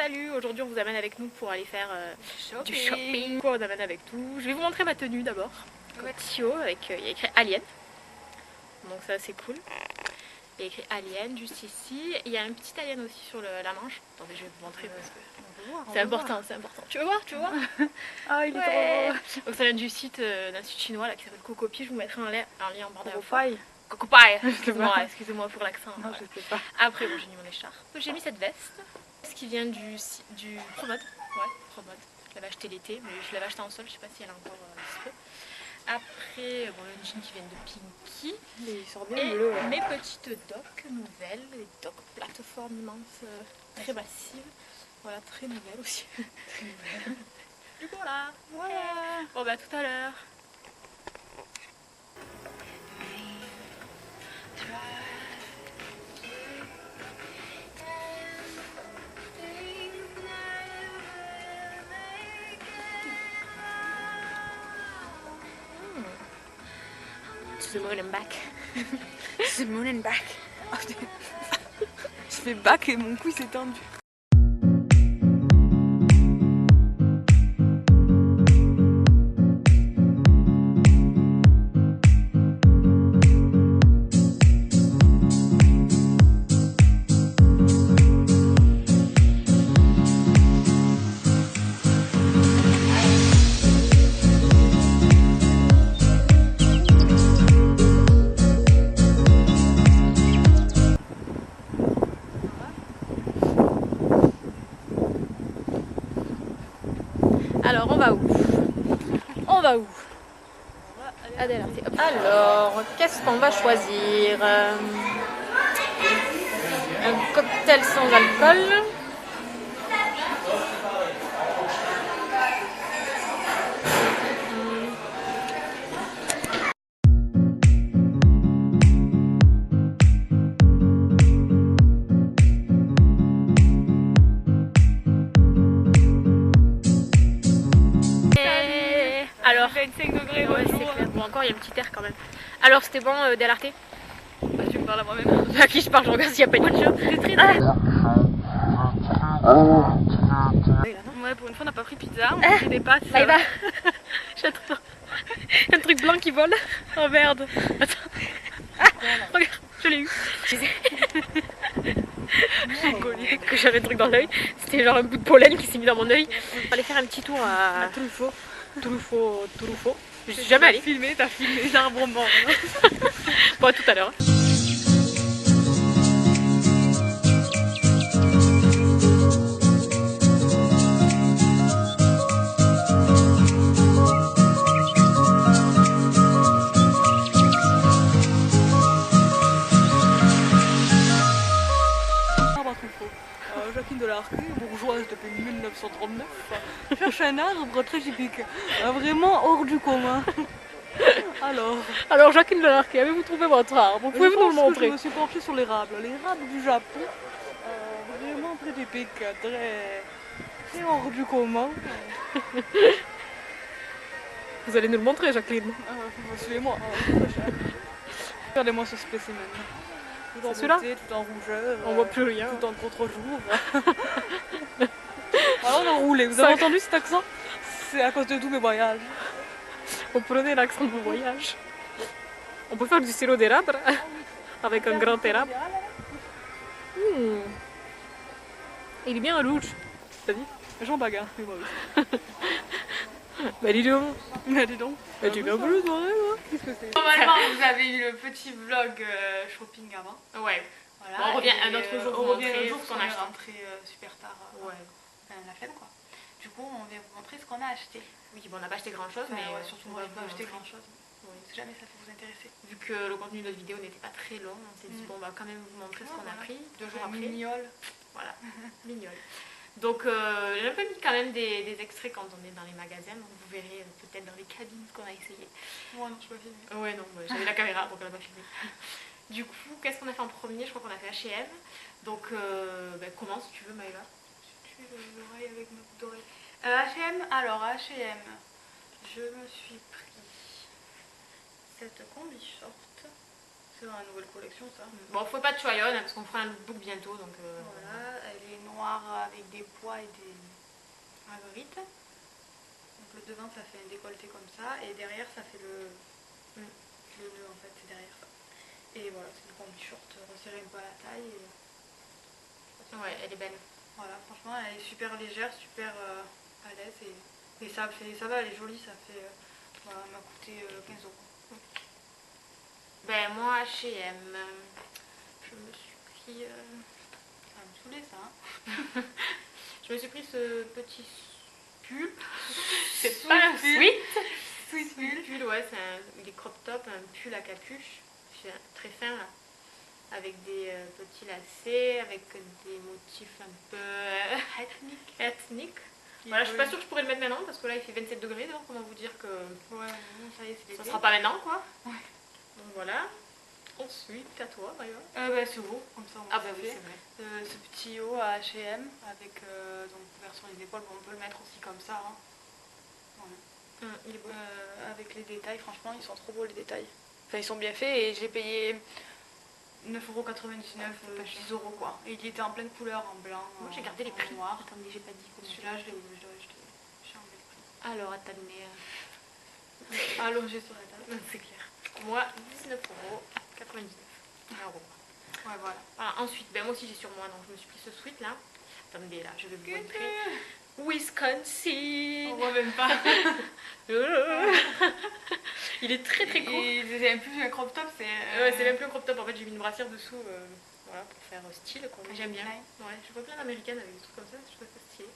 Salut, aujourd'hui on vous amène avec nous pour aller faire du shopping. Quoi, on amène avec tout. Je vais vous montrer ma tenue d'abord. Tio avec il y a écrit Alien. Donc ça c'est cool. Il y a écrit Alien juste ici. Il y a un petit Alien aussi sur la manche. Attendez, je vais vous montrer parce que c'est important, c'est important. Tu veux voir? Ah, il est trop beau. Donc ça vient du site d'un site chinois là, qui s'appelle Cocopi. Je vous mettrai un lien en barre d'infos. Cocopaille. Excusez-moi pour l'accent. Non, je sais pas. Après, bon, j'ai mis mon écharpe. J'ai mis cette veste. Ce qui vient du Promode. Ouais, Promode. Je l'avais acheté l'été, mais je l'avais acheté en sol. Je sais pas si elle est encore dispo. Après, bon, le jean qui vient de Pinky. Il sort bien et bleu. mes petites docks nouvelles. Les docks plateformes immenses, très massives. Voilà, très nouvelles aussi. Très nouvelles. Du coup, là. Voilà. Bon, bah, à tout à l'heure. To the moon and back. To the moon and back. Oh, je fais back et mon cou s'est tendu. Alors on va où? On va où? Adèle, alors, qu'est-ce qu'on va choisir? Un cocktail sans alcool. Alors, 25 degrés, ouais, c'est clair. Bon, encore il y a un petit air quand même. Alors, c'était bon, Delarté? Bah, tu me parles à moi-même. À qui je parle? Je regarde s'il n'y a pas une bonne chose. C'est très très. Ouais, pour une fois, on n'a pas pris pizza, on a pris des pâtes. Là, il va. J'ai un truc blanc qui vole. Oh merde. Attends. Ah, regarde, je l'ai eu. J'ai collé que j'avais un truc dans l'œil. C'était genre un bout de pollen qui s'est mis dans mon œil. On va aller faire un petit tour à Truffaut. Truffaut. Je suis jamais allée. T'as filmé les arbres morts. Bon, à tout à l'heure. Jacqueline Delarquet, bourgeoise depuis 1939, cherche un arbre très typique, vraiment hors du commun. Alors Jacqueline Delarquet, avez-vous trouvé votre arbre? Pouvez-vous nous le montrer? Je me suis penchée sur l'érable du Japon, vraiment très typique, très hors du commun. Vous allez nous le montrer, Jacqueline? Suivez-moi. Regardez-moi ce spécimen. Tout en beauté, tout en rougeur. On voit plus rien. Tout en contre-jour. Alors on a roulé. Vous avez entendu cet accent? C'est à cause de tous mes voyages. Vous prenez l'accent de vos voyages. On peut faire du sirop d'érable avec un grand érable. Il est bien rouge. T'as dit? Jean Bagarre, mais moi aussi. Bah dis donc. Mais dis donc. Bah tu viens plus, moi. Qu'est-ce que c'est? Normalement, vous avez eu le petit vlog shopping avant. Ouais. Voilà. Bon, on revient un autre jour. On revient un jour parce qu'on est acheté. rentré super tard. Ouais. La flemme quoi. Du coup, on vient vous montrer ce qu'on a acheté. Oui, bon, on n'a pas acheté grand chose, mais surtout moi, moi, je n'ai pas acheté grand chose. Oui. Si jamais ça peut vous intéresser. Vu que le contenu de notre vidéo n'était pas très long, on s'est dit, bon, on va quand même vous montrer ce qu'on a pris 2 jours après. Mignole. Voilà, mignole. Donc, j'ai un peu mis quand même des extraits quand on est dans les magasins, donc vous verrez peut-être dans les cabines ce qu'on a essayé. Ouais, non, je peux filmer. Ouais, non, j'avais la caméra, donc elle n'a pas filmé. Du coup, qu'est-ce qu'on a fait en premier? Je crois qu'on a fait H&M. Donc, commence si tu veux, Maëva. Si tu veux l'oreille avec ma boucle d'oreille. H&M, alors H&M, je me suis pris cette combi short. C'est dans la nouvelle collection ça. Bon, faut pas de try-on parce qu'on fera un lookbook bientôt donc. Voilà, elle est noire avec avec des pois et des marguerites. Donc le devant ça fait un décolleté comme ça et derrière ça fait le nœud en fait, c'est derrière ça. Et voilà, c'est une combi short resserrée un peu à la taille. Ouais, elle est belle. Voilà, franchement elle est super légère, super à l'aise et ça va, elle est jolie, ça fait voilà, elle m'a coûté 15 euros. Ben moi H&M, je me suis pris... Ça va me saouler ça. Hein. je me suis pris ce petit pull. C'est pas un sweat. Sweet pull. Ouais, c'est des crop top, un pull à capuche, très fin là. Avec des petits lacets, avec des motifs un peu ethniques. Voilà, je suis pas sûre que je pourrais le mettre maintenant parce que là il fait 27 degrés, donc comment vous dire que ouais, ça y est, c'est ça sera pas maintenant quoi. Ouais. Donc voilà. Ensuite, à toi, Maïva. Bah, ce haut, comme ça on ah bah oui, c'est vrai. ce petit haut à H&M avec donc ouvert sur les épaules, bon, on peut le mettre aussi comme ça. Hein. Voilà. Il est beau. Avec les détails, franchement, ils sont trop beaux les détails. Enfin, ils sont bien faits et j'ai payé 9,99€, 10 euros quoi. Et il était en pleine couleur, en blanc. Moi j'ai gardé les prix. Noir. Attendez, j'ai pas dit comment. Celui-là, j'ai enlevé le prix. Alors, attendez. Allongé sur la table. C'est clair. Moi, 19,99€. Ouais, voilà. Voilà. Ensuite, ben, moi aussi j'ai sur moi, donc je me suis pris ce sweat là. Attendez, là, je vais vous montrer. Wisconsin. On voit même pas. Il est très très court. C'est même plus un crop top, c'est. Ouais, c'est même plus un crop top. En fait, j'ai mis une brassière dessous, voilà, pour faire style. Quoi. J'aime bien. Ouais, je vois plein d'américaines avec des trucs comme ça, je trouve ça stylé.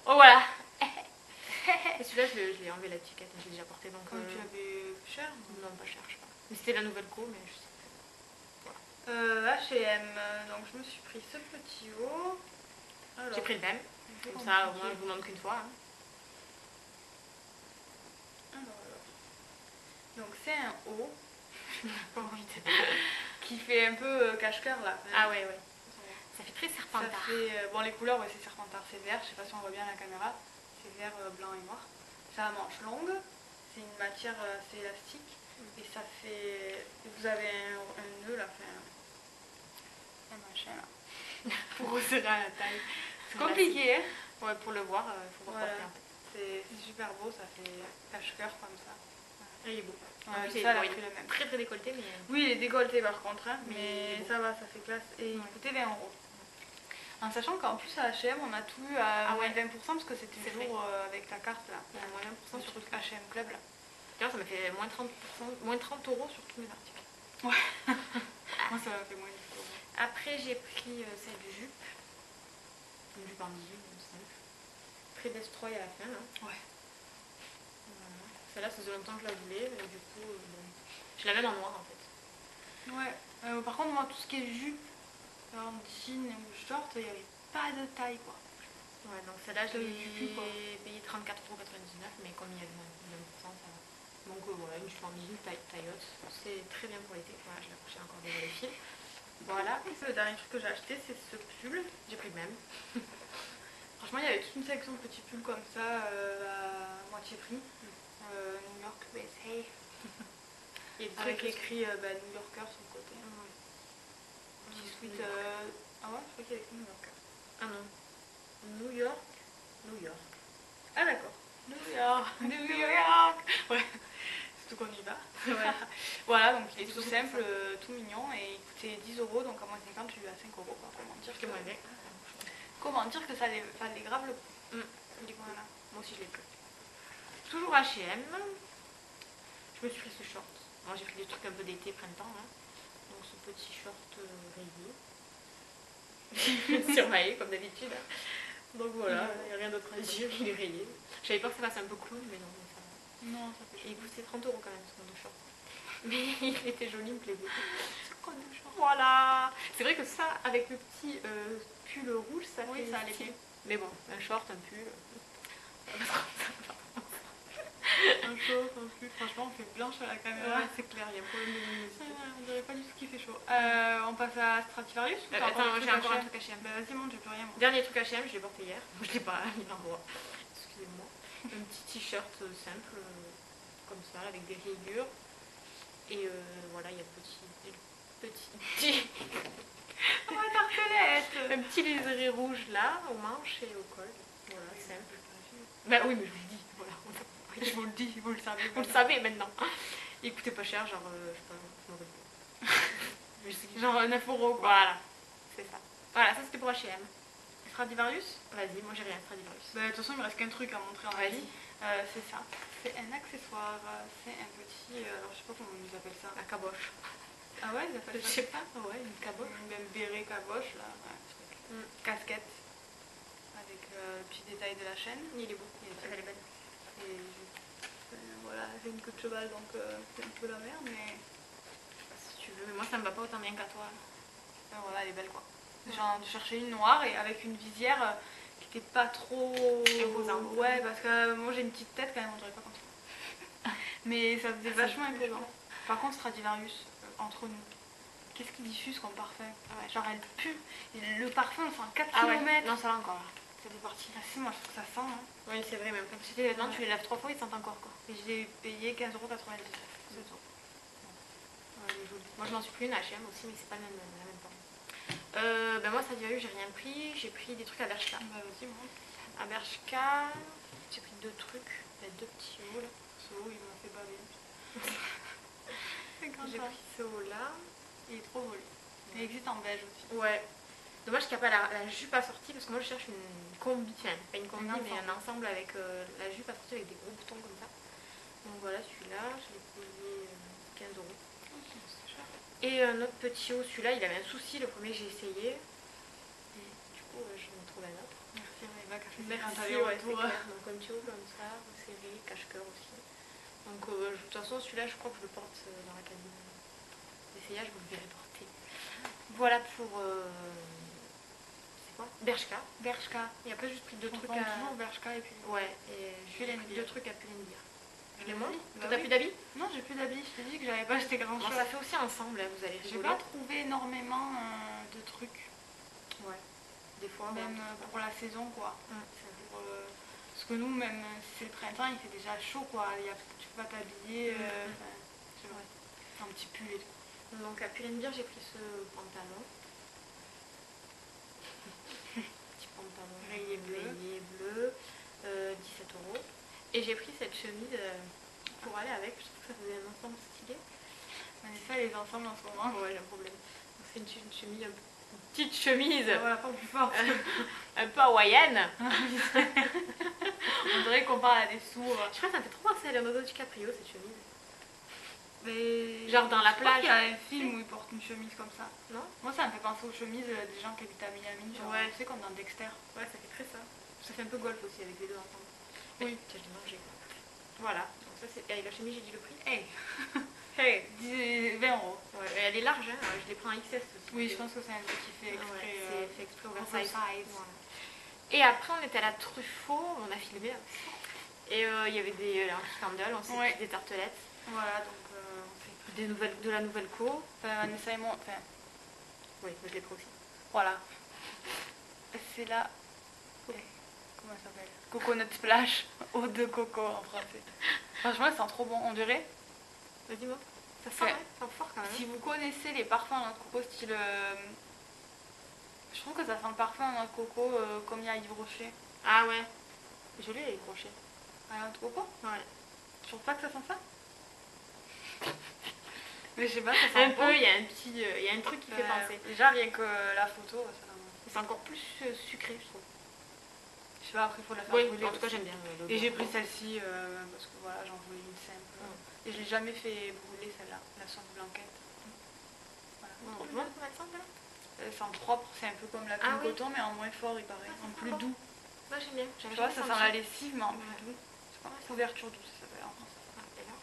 Oh voilà. Et celui-là, je l'ai enlevé l'étiquette, j'ai déjà porté donc. Comme tu avais cher? Non, pas cher, je sais pas. Mais c'était la nouvelle co, mais je sais pas. Voilà. H&M, donc je me suis pris ce petit haut. J'ai pris le même. Comme ça, au moins, je vous demande qu'une fois. Hein. Donc c'est un haut qui fait un peu cache-cœur là. Ah ouais, ouais. Ça fait très serpentard. Ça fait, bon les couleurs, ouais, c'est serpentard, c'est vert, je sais pas si on voit bien à la caméra. C'est vert, blanc et noir. Ça a manche longue, c'est une matière assez élastique et ça fait... Vous avez un nœud là, un machin là, pour resserrer à la taille. C'est compliqué hein. Ouais, pour le voir, il faut voir porter un peu. C'est super beau, ça fait cache-cœur comme ça. Ouais, il est beau. Ouais, plus, ça, bon, il est même. Très très décolleté, mais... Oui, il est décolleté par contre, hein, mais bon. ça va, ça fait classe. Et il coûtait 20 euros. En sachant qu'en plus à H&M, on a tout eu à moins 20% parce que c'était toujours avec la carte là. Il y a moins 20% sur le H&M Club là. D'ailleurs, ça m'a fait moins 30 euros sur tous mes articles. Ouais. Moi, ça m'a fait moins 10 euros. Après, j'ai pris celle du jupe. Une jupe en jean, simple. Très destroy à la fin. Hein. Ouais. Voilà. Celle-là, ça faisait longtemps que je la voulais, mais du coup, bon. Je la mets en noir en fait. Ouais. Par contre, moi, tout ce qui est jupe, en jean ou short, il n'y avait pas de taille quoi. Ouais, donc celle-là, je l'ai payé 34,99€, mais comme il y avait 20%, ça va. Donc voilà, une jupe en jean, taille haute. C'est très bien pour l'été. Voilà, je l'ai accroché encore déjà les fils. Voilà. Le dernier truc que j'ai acheté, c'est ce pull. J'ai pris le même. Franchement, il y avait toute une section de petits pulls comme ça, à moitié prix. New York, USA. Avec écrit New Yorker sur le côté. Petit sweat. Ah ouais, je crois qu'il y avait écrit New Yorker. Ah non. New York. Ah d'accord. New York. Ouais. Surtout qu'on y va. Ouais. Voilà, donc il est tout simple, tout mignon et il coûtait 10 euros, donc à moins 50, je lui ai à 5 euros. Quoi. Comment dire que ça les grave le prix. Voilà. Moi aussi je l'ai pris. Toujours H&M. Je me suis pris ce short. Moi j'ai pris des trucs un peu d'été, printemps. Hein. Donc ce petit short rayé. Surmaillé comme d'habitude. Donc voilà, il n'y a rien d'autre à dire, il est rayé. J'avais peur que ça fasse un peu clown, mais non, ça va. Non, ça fait. Et il coûtait 30 euros quand même ce de short. Mais il était joli, il me plaisait. Voilà. C'est vrai que ça, avec le petit pull rouge, ça fait ça allait. Mais bon, un short, un pull. Un short, un pull. Franchement, on fait blanche à la caméra. Ouais, c'est clair, il y a un problème de luminosité. On dirait pas du tout qu'il fait chaud. On passe à Stradivarius. Attends, j'ai encore un truc H&M. Bah vas-y, monte, j'ai plus rien. Moi. Dernier truc H&M, je l'ai porté hier. Je l'ai pas mis l'endroit. Excusez-moi. Un petit t-shirt simple, comme ça, avec des rayures. Et voilà, il y a petit Oh, tartelette. Un petit liseré rouge là, aux manches et au col. Voilà, simple. Bah oui, mais je vous le dis, voilà. Je vous le dis, vous le savez. Vous le savez maintenant. Il coûtait pas cher, genre, je sais pas, je m'en rappelle pas. Genre 9 euros quoi. Voilà, c'est ça. Voilà, ça c'était pour H&M. Stradivarius. Vas-y, moi j'ai rien, Stradivarius. Bah, de toute façon, il me reste qu'un truc à montrer en Vas-y. Asie. C'est ça. C'est un accessoire. C'est un petit. Alors, je sais pas comment on nous appelle ça. La caboche. Ah ouais, ils appellent Je ça sais comme pas, ouais, une caboche. Même béret, caboche, là. Ouais, casquette. Avec le petit détail de la chaîne. Il est beau, elle est belle. Et voilà, j'ai une queue de cheval donc c'est un peu la merde, mais Si tu veux, mais moi ça me va pas autant bien qu'à toi. voilà, elle est belle quoi. J'ai cherché une noire et avec une visière qui était pas trop imposante. Ouais, parce que moi j'ai une petite tête quand même, on dirait pas comme ça. Mais ça faisait vachement imposant. Par contre, Stradivarius, entre nous, qu'est-ce qu'il diffuse comme parfum? Ouais. Genre elle pue. Et le parfum, enfin 4 Ah ouais, km. non, ça va encore. Ça fait partie. Ah si, moi je trouve que ça sent. Hein. Oui, c'est vrai, même comme si tes vêtements, tu les laves 3 fois, ils sentent encore quoi. Et je l'ai payé 15,99 €. C'est tout. Ouais, elle est jolie. Moi je m'en suis pris une H&M aussi, mais c'est pas la même forme. Ben moi, Stradivarius, j'ai rien pris. J'ai pris des trucs à Bershka. Bah aussi, moi. À Bershka, j'ai pris 2 trucs. Il y a 2 petits hauts là. Ce haut, il m'a fait baver. J'ai pris ce haut là. Il est trop joli. Il existe en beige aussi. Ouais. Dommage qu'il n'y a pas la jupe assortie parce que moi je cherche une combi, enfin pas une combi mais un ensemble avec la jupe assortie avec des gros boutons comme ça. Donc voilà, celui-là, je l'ai payé 15 €. Et un autre petit haut, celui-là il avait un souci, le premier que j'ai essayé. Et du coup je me trouve un autre. Merci Maëva qui a fait Merci, un ouais, retour. donc un petit haut comme ça, serré, cache-cœur aussi. Donc de toute façon celui-là je crois que je le porte dans la cabine d'essayage, vous le verrez porter. Voilà pour... c'est quoi? Bershka. Bershka. Et après juste pris 2 trucs à... à... toujours Bershka et puis... Ouais, et j'ai pris 2 trucs à Pull&Bear. Je les montre. Toi t'as plus d'habits? Non, j'ai plus d'habits, je t'ai dit que j'avais pas acheté grand chose. Ça fait aussi ensemble, là, vous allez rigoler. J'ai pas trouvé énormément de trucs. Ouais. Des fois, même pour la saison quoi. Pour, parce que nous, même si c'est le printemps, il fait déjà chaud quoi. Tu peux pas t'habiller. Un petit pull et tout. Donc à Pull&Bear, j'ai pris ce pantalon. Petit pantalon rayé bleu, 17 €. Et j'ai pris cette chemise pour aller avec. Je trouve que ça faisait un ensemble stylé. On est fait les ensembles en ce moment. Ouais, j'ai un problème. C'est une chemise, une petite chemise. Voilà, pas plus forte. Un peu hawaïenne. On dirait qu'on parle à des sourds. Je crois que ça me fait trop penser à Leonardo DiCaprio cette chemise. Mais... Genre dans la plage. Il y a un film où il porte une chemise comme ça. Non? Moi ça me fait penser aux chemises des gens qui habitent à Miami. Genre, ouais. Tu sais comme dans Dexter. Ouais, ça fait très ça. Ça fait un peu golf aussi avec les deux ensemble. Oui. Tiens, je l'ai mangé. Voilà. Donc ça c'est... Et la chemise, j'ai dit le prix. Hey. Hey. 20 €. Ouais, elle est large, hein. Je les prends en XS aussi. Oui, je pense que c'est un truc qui fait exprès. Ouais, c'est fait exprès oversize. Voilà. Et après, on était à la Truffaut, on a filmé là. Et il y avait des candles, on s'est pris des tartelettes. Voilà, donc on s'est pris de la nouvelle co. Enfin, Vanessa et moi, enfin... Oui, je l'ai pris aussi. Voilà. C'est là... Comment ça s'appelle? Coconut Splash, eau de coco en français. Franchement, ça sent trop bon, on dirait. Dis-moi. Ça sent, ça sent fort quand même. Si vous connaissez les parfums à noix de coco style... Je trouve que ça sent le parfum à noix de coco comme il y a Yves Rocher. Ah ouais. Je l'ai Yves Rocher. À noix de coco? Ouais. Je trouve pas que ça sent ça. Mais je sais pas, ça sent un peu, il y a un petit... il y a un truc qui fait penser. Déjà, rien que la photo, c'est encore plus sucré, je trouve. Je sais pas, après il faut la faire brûler. En tout cas, j'aime bien. Et j'ai pris celle-ci parce que voilà, j'en voulais une simple. Et je l'ai jamais fait brûler celle-là, la sauce blanquette. Voilà. On montre combien de cendres là? C'est en propre, c'est un peu comme la crème coton, mais en moins fort, il paraît. En plus doux. Moi j'aime bien. Tu vois, ça sent la lessive, mais en plus doux. C'est pas couverture douce, ça s'appelle en français. Et là,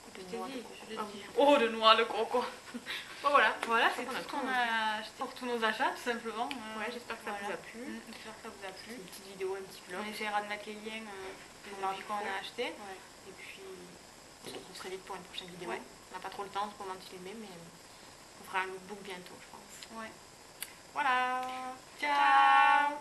je t'ai dit, je l'ai dit. Oh, de noix de coco. Bon, voilà. Voilà, c'est tout ce qu'on a acheté pour tous nos achats, tout simplement. Ouais, j'espère que ça vous a plu. J'espère que ça vous a plu. Une petite vidéo un petit peu. On essaiera de mettre les liens des marques qu'on a acheté. Et puis, on se retrouve très vite pour une prochaine vidéo. On n'a pas trop le temps pour m'en filmer, mais on fera un lookbook bientôt, je pense. Ouais. Voilà. Ciao.